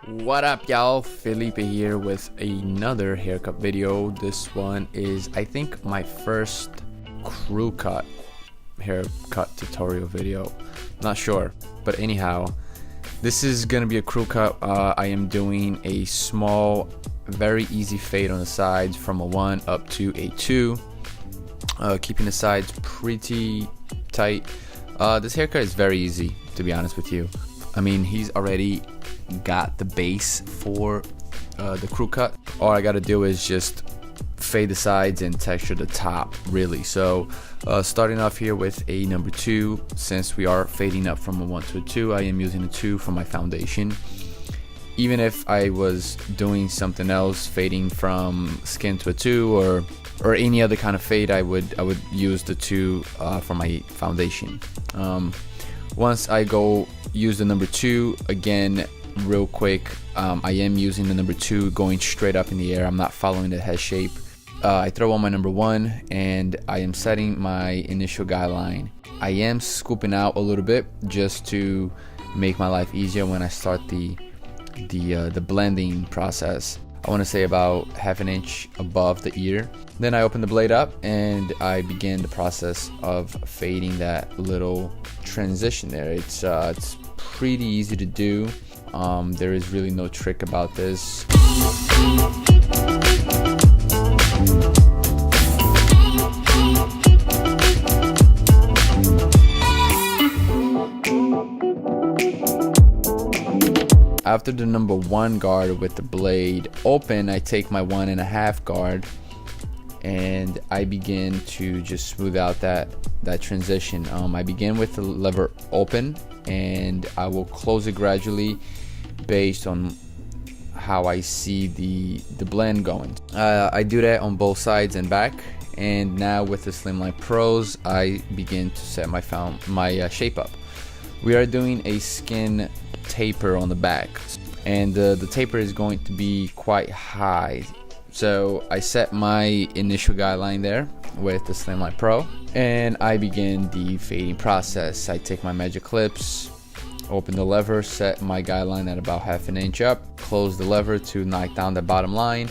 What up, y'all? Felipe here with another haircut video. This one is, I think, my first crew cut haircut tutorial video. Not sure, but anyhow, this is gonna be a crew cut. I am doing a small, very easy fade on the sides from a 1 up to a 2, keeping the sides pretty tight. This haircut is very easy, to be honest with you. I mean, he's already got the base for the crew cut. All I gotta do is just fade the sides and texture the top, really. So starting off here with a number 2, since we are fading up from a 1 to a 2, I am using a 2 for my foundation. Even if I was doing something else, fading from skin to a 2 or any other kind of fade, I would use the 2 for my foundation. Once I go use the number 2 again, real quick, I am using the number 2 going straight up in the air. I'm not following the head shape. I throw on my number 1 and I am setting my initial guideline. I am scooping out a little bit just to make my life easier when I start the blending process. I want to say about ½ an inch above the ear. Then I open the blade up and I begin the process of fading that little transition there. It's pretty easy to do. There is really no trick about this. After the number 1 guard with the blade open, I take my 1.5 guard and I begin to just smooth out that transition. I begin with the lever open and I will close it gradually based on how I see the blend going. I do that on both sides and back. And now with the Slimline Pros, I begin to set my shape up. We are doing a skin taper on the back, and the taper is going to be quite high. So I set my initial guideline there with the Slimline Pro and I begin the fading process. I take my magic clips, open the lever, set my guideline at about ½ an inch up, close the lever to knock down the bottom line,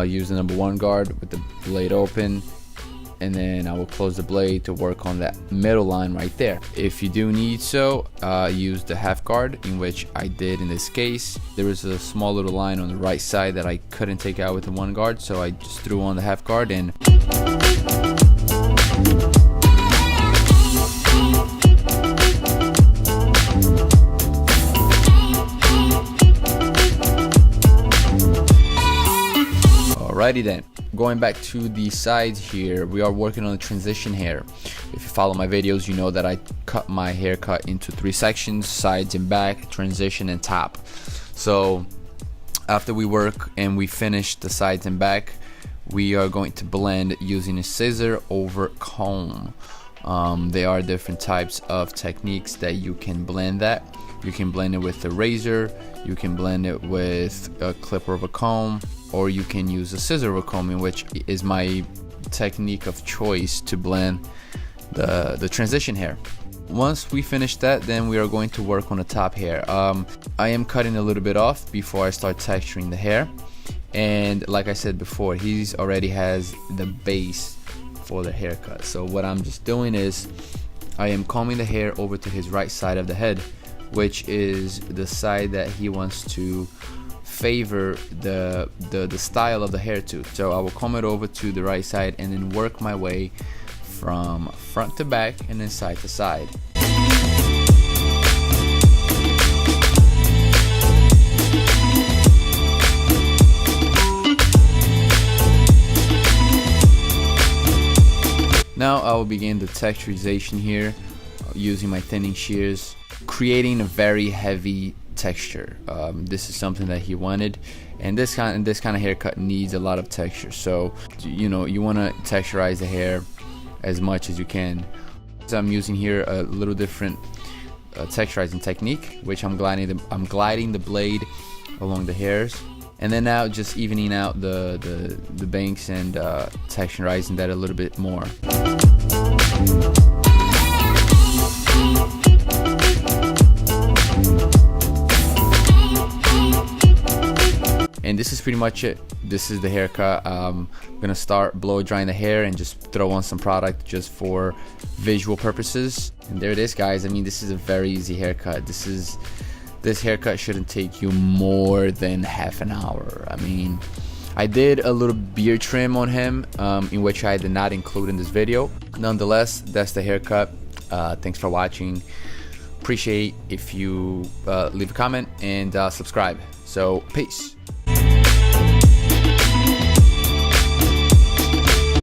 use the number 1 guard with the blade open, and then I will close the blade to work on that middle line right there. If you do need so, use the half guard, in which I did in this case. There was a small little line on the right side that I couldn't take out with the 1 guard, so I just threw on the half guard and alrighty then. Going back to the sides here, we are working on the transition hair. If you follow my videos, you know that I cut my haircut into 3 sections: sides and back, transition, and top. So after we work and we finish the sides and back, we are going to blend using a scissor over comb. There are different types of techniques that you can blend that. You can blend it with a razor, you can blend it with a clipper of a comb, or you can use a scissor of a comb, in which is my technique of choice to blend the transition hair. Once we finish that, then we are going to work on the top hair. I am cutting a little bit off before I start texturing the hair, and like I said before, he's already has the base for the haircut. So what I'm just doing is I am combing the hair over to his right side of the head, which is the side that he wants to favor the style of the hair to. So I will comb it over to the right side and then work my way from front to back and then side to side. Now I will begin the texturization here using my thinning shears, creating a very heavy texture. This is something that he wanted, and this kind of haircut needs a lot of texture. So you know, you want to texturize the hair as much as you can. So I'm using here a little different texturizing technique, which I'm gliding the blade along the hairs, and then now just evening out the banks and texturizing that a little bit more. And this is pretty much it. This is the haircut. I'm gonna start blow drying the hair and just throw on some product just for visual purposes. And there it is, guys. I mean, this is a very easy haircut. This haircut shouldn't take you more than half an hour. I mean, I did a little beard trim on him, in which I did not include in this video. Nonetheless, that's the haircut. Thanks for watching. Appreciate if you leave a comment and subscribe. So, peace.